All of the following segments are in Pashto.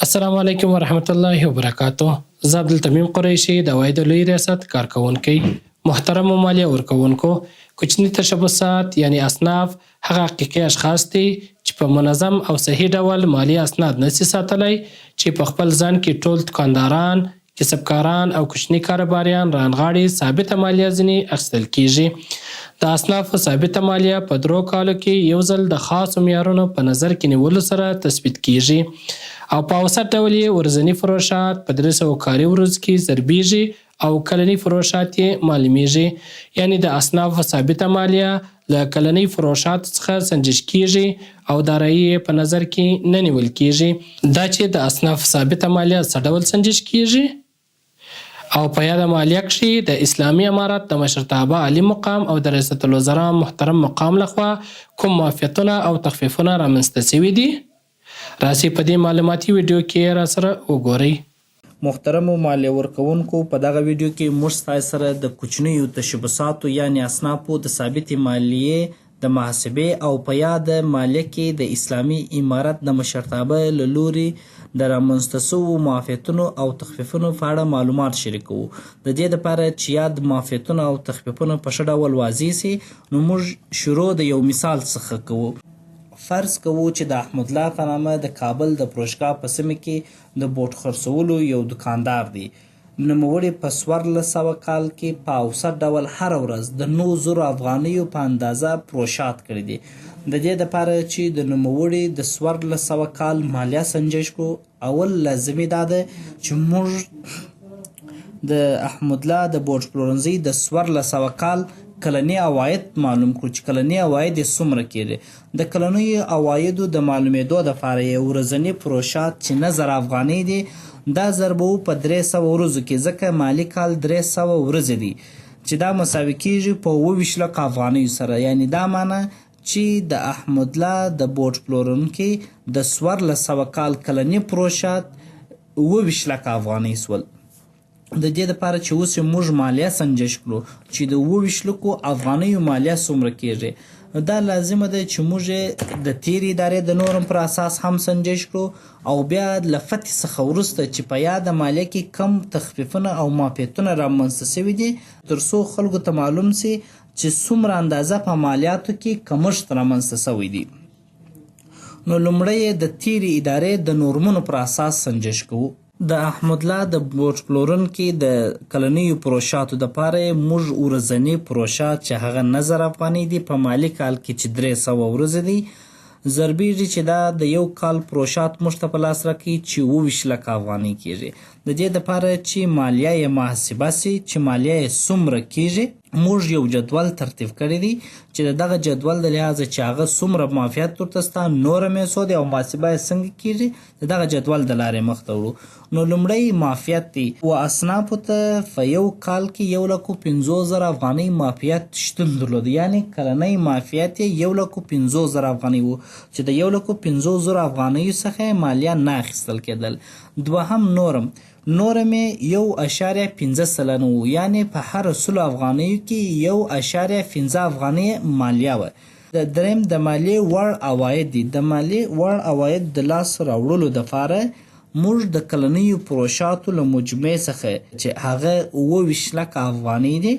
السلام علیکم ورحمت الله وبرکاتو. زه عبدالتمیم قریشي د عواید لوی ریاست کارکوونکی. محترم مالیه ورکوونکو، کوچني تشبثات یعنی اصناف هغه حقیقي اشخاص دي چې په منظم او صحیح ډول مالي اسناد نشي ساتلی، چې په خپل ځان کې ټول دکانداران، کسبکاران او کوچني کاروباریان رانغاړي ثابته مالیه ځینې اخیستل کیږي. د اصنافو ثابته مالیه په 3 کالو کې یو ځل د خاصو معیارونو په نظر کې نیولو سره تثبیت کیږي او په اوسط ډول یې ورځني فروشات په 300 کاري ورځو کې ضربیږي او کلني فروشات یې معلومیږي. یعنی د اصنافو ثابته مالیه له کلني فروشات څخه سنجش کیږي او دارایي یې په نظر کې نه نیول کیږي. دا چې د اصنافو ثابته مالیه څه ډول سنجش کیږي او په یاده مالیه کښې د اسلامي امارت د مشرتابه عالي مقام او د رئیس الوزرا محترم مقام لخوا کوم معافیتونه او تخفیفونه رامنځته شوي دي، راسئ په دې معلوماتي ویډیو کې راسره وګورئ. محترمو مالیه ورکوونکو، په دغه ویډیو کې موږ ستاسو سره د کوچنیو تشبثاتو یعنې اصنافو د ثابتې مالیې د محاسبې او په یاد مالیه کې د اسلامي امارت د مشرتابه له لورې د رامنځته شویو معافیتونو او تخفیفونو په اړه معلومات شریکوو. د دې دپاره چې یاد معافیتونه او تخفیفونه په ښه ډول واضح سي، نو موږ شروع د یو مثال څخه کوو. فرض کوو چې د احمد الله په نامه د کابل د فروشګاه په سیمه کې د بوټ خرڅولو یو دکاندار دی. نوموړي په 1400 کال کې په اوسط ډول هره ورځ د 9000 افغانیو په اندازه فروشات کړي دي. د دې دپاره چې د نوموړي د 1400 کال مالیه سنجش کړو، اول لازمي دا ده چې موږ د احمد الله د بوټ پلورنځي د 1400 کال کلني عواید معلوم کړو چې کلني عواید یې څومره کېږي. د کلنیو عوایدو د معلومېدو دپاره یې ورځني فروشات چې 1000 افغانۍ دي، دا ضربو په 300 ورځو کې، ځکه مالی کال 300 ورځې دی چې دا مساوي کېږي په 22 لک افغانیو سره. یعنی دا معنی چې د احمد الله د بوټ پلورونکي د 1400 کال کلني فروشات 22 لک افغانۍ سول. د دې دپاره چې اوس موږ مالیه سنجش کړو چې د 22 لکو افغانیو مالیه څومره کېږي، دا لازمه ده چې موږ د تیرې ادارې د نورم پر اساس هم سنجش کړو او بیا له فتح څخه وروسته چې په یاده مالیه کې کم تخفیفونه او معافیتونه رامنځته شوي دي، تر څو خلکو ته معلوم سي چې څومره اندازه په مالیاتو کې کمښت رامنځته شوی دی. نو لومړی د تیرې ادارې د نورمونو پر اساس سنجش کوو. د احمد الله د بوټ پلورونکي د کلنیو فروشاتو دپاره موږ ورځني فروشات چې هغه 1000 افغانۍ دي په مالي کال کې چې 300 ورځې دي، ضربیږي چې دا د یو کال فروشات موږ ته په لاس راکوي چې 22 لک افغانۍ کېږي. د دې دپاره چې مالیه یې محاسبه سي چې مالیه یې څومره کېږي، موږ یو جدول ترتیب کړی دی چې د دغه جدول د لحاظه چې هغه څومره معافیت ورته سته، نوره میسود او محاسبه یې څنګه کېږي، د دغه جدول د لارې مخ ته وړو. نو لومړی معافیت دی و اصنافو ته په یو کال کې 1,50,000 افغانۍ معافیت شتون درلود. یعنی کلنی معافیت یې 1,50,000 افغانۍ و چې د 1,50,000 افغانیو څخه مالیه نه اخیستل کېدل. دوهم نورم یې 1.5 سلنه و، یعنی په هر 100 افغانیو کې 1.5 افغانۍ مالیه وه. دریم د مالیې وړ عواید دي. د مالیې وړ عواید د لاس راوړلو دپاره موږ د کلنیو فروشاتو له مجموعې څخه چې هغه 22 لک افغانۍ دي،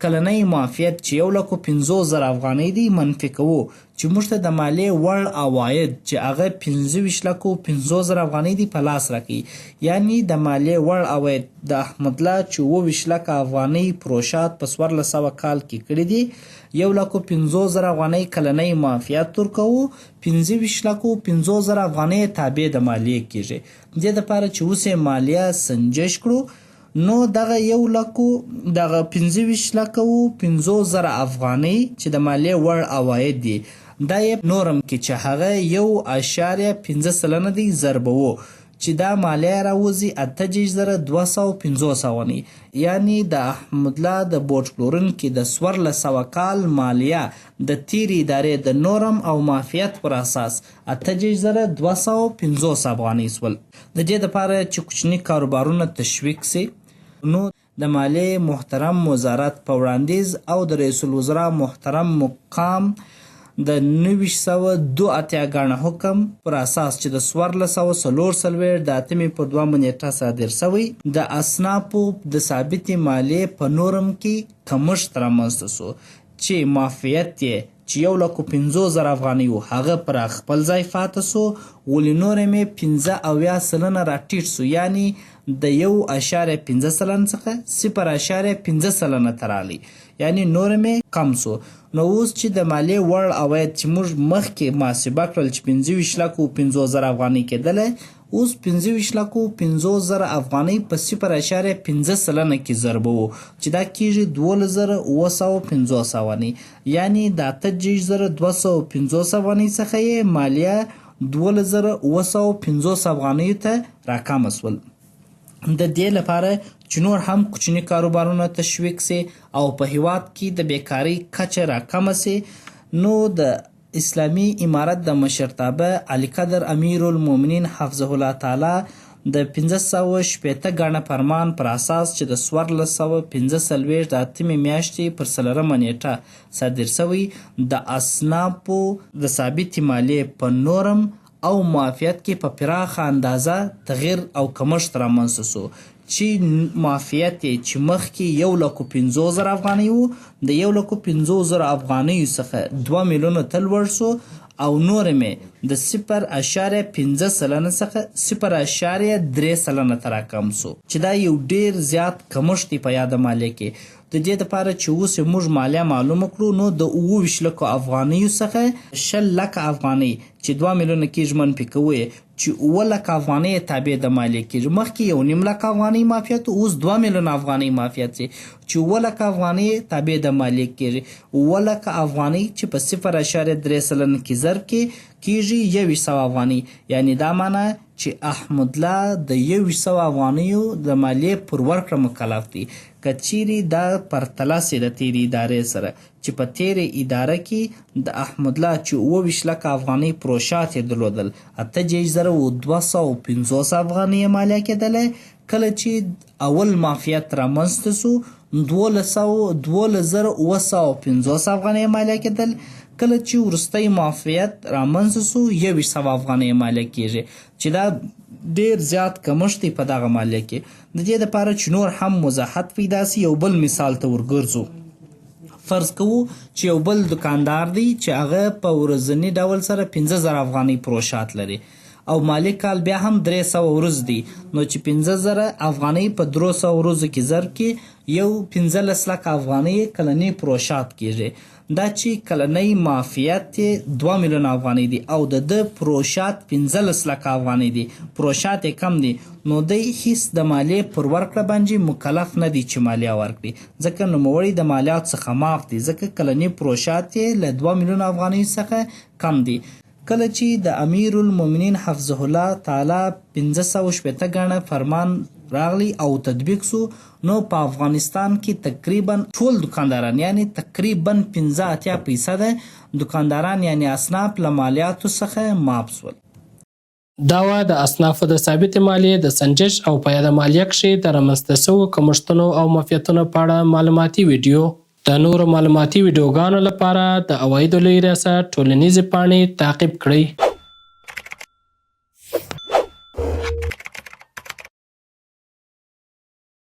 کلنی معافیت چې 1,50,000 افغانۍ دی منفي کوو چې موږ ته د مالیې وړ عواید چې هغه 25,50,000 افغانۍ دی په لاس راکوي. یعنی د مالیې وړ عواید د احمد الله چې 22 لک افغانۍ فروشات په 1400 کال کې کړي دي، 1,50,000 افغانۍ کلنی معافیت ورکوو، 25,50,000 افغانۍ تابع د مالیې کېږي. دې دپاره چې اوس یې مالیه سنجش کړو، نو دغه 25,50,000 افغانۍ چې د مالیې وړ عواید دي، دا یې نورم کې چې هغه 1.5 سلنه دی ضربوو چې دا مالیه راوځي 8,250 افغانۍ. یعنی د احمد الله د بوټ پلورونکي د 1400 کال مالیه د تیرې ادارې د نورم او معافیت پر اساس 8,250 افغانۍ سول. د دې دپاره چې کوچني کاروبارونه تشویق سي، نو د مالیې محترم وزارت په وړاندیز او د رئیس الوزرا محترم مقام د 1982 ګڼه حکم پر اساس چې د 1444 د 8 په 2 نیټه صادر شوی د اصنافو د ثابتې مالیې په نورم کې کمښت رامنځته شو چې معافیت یې چې 1,50,000 افغانۍ و هغه پر خپل ځای پاته شو، ولې نور مې 15% راټیټ شو، یعنی د 1.5% څخه 0.5% ته راغلی، یعنی نور مې کم شو. نو اوس چې د مالیې وړ عواید چې موږ مخکې محاسبه کړل چې 25,50,000 افغانۍ کېدلی، اوس 25,50,000 افغانۍ په 0.5% کې ضربوو چې دا کېږي 12,950 افغانۍ، یعنی د 8,250 افغانۍ څخه یې مالیه 12,950 افغانیو ته راکمه شول. د دې لپاره چې نور هم کوچني کاروبارونه تشویق سي او په هیواد کې د بیکارۍ کچه راکمه سي، نو د اسلامي امارت د مشرتابه علي قدر امیر المؤمنین حفظه الله تعالی د 1560 ګڼه فرمان پر اساس چې د 1445 د 8 میاشتې پر 4 نیټه صادر شوی د اصنافو د ثابت مالیې په نورم او معافیت کې په پراخه اندازه تغییر او کمښت رامنځته شو چې معافیت یې چې مخکې 1,50,000 افغانۍ و د 1,50,000 افغانیو څخه 2 میلیونه ته لوړ شو او نور مې د 0.5% څخه 0.3% ته راکم شو چې دا یو ډیر زیات کمښت دی په یاده مالیه کې. د دې لپاره چې اوس موږ مالیه معلومه کړو، نو د 29 لکو افغانیو څخه 10 لکه افغانۍ چې 2 میلیونه کېږي منفي کوو چې 9 لکه افغانۍ تابع د مالیې کېږي. مخکې 1.5 لکه افغانۍ معافیت، اوس 2 میلیونه افغانۍ معافیت دی چې 9 لکه افغانۍ تابع د مالیې کېږي. 9 لکه افغانۍ چې په 0.3% کې ضرب کېږي 100 افغانۍ، یعنی دا معنی چې احمد الله د 100 افغانیو د مالیې پر ورکړه مکلف دی. که چیرې دا پرتله سي د تیرې ادارې سره چې په تیرې اداره کې د احمد الله چې 29 لکه افغانۍ پروشات یې درلودل 8,250 افغانۍ مالیه کېدلی، کله چې اول معافیت رامنځته سو 12,950 افغانۍ مالیه کېدل، کله چې وروستی معافیت رامنځته سو 100 افغانۍ مالیه کېږي چې دا ډیر زیات کمښت دی په دغه مالیه کې. د دې لپاره چې نور هم وضاحت پیدا سي یو بل مثال ته ورګرځو. فرض کوو چې یو بل دکاندار دی چې هغه په ورځني ډول سره 15,000 افغانۍ پروشات لري او مالی کال بیا هم 300 ورځ دی، نو چې 15,000 افغانۍ په 300 ورځو کې ضرب کې یو 15 لکه افغانۍ کلنی پروشات کېږي. دا چې کلنی معافیت 2 میلیونه افغانۍ دی او د پروشات 15 لکه افغانۍ دی، پروشات یې کم دی، نو دی هیڅ د مالیې پر ورکړه باندې مکلف نه دی چې مالیه ورکړي، ځکه نوموړی د مالیات څخه معاف دی، ځکه کلنی پروشات یې له 2 میلیونه افغانۍ څخه کم دی. کله چې د امیر المؤمنین حفظه الله تعالی 1560 ګڼه فرمان راغلی او تطبیق سو، نو په افغانستان کې تقریبا ټول دکانداران یعنی تقریبا 85% دکانداران یعنی اصناف له مالیاتو څخه معاف شول. دا وه د اصنافو د ثابت مالیې د سنجش او په یاده مالیه کښې د رامنځته شوو کمښتونو او معافیتونو په اړه معلوماتي ویډیو. د نورو معلوماتي ویډیوګانو لپاره د عوایدو لوی ریاست ټولنیزې پاڼې تعقیب کړئ.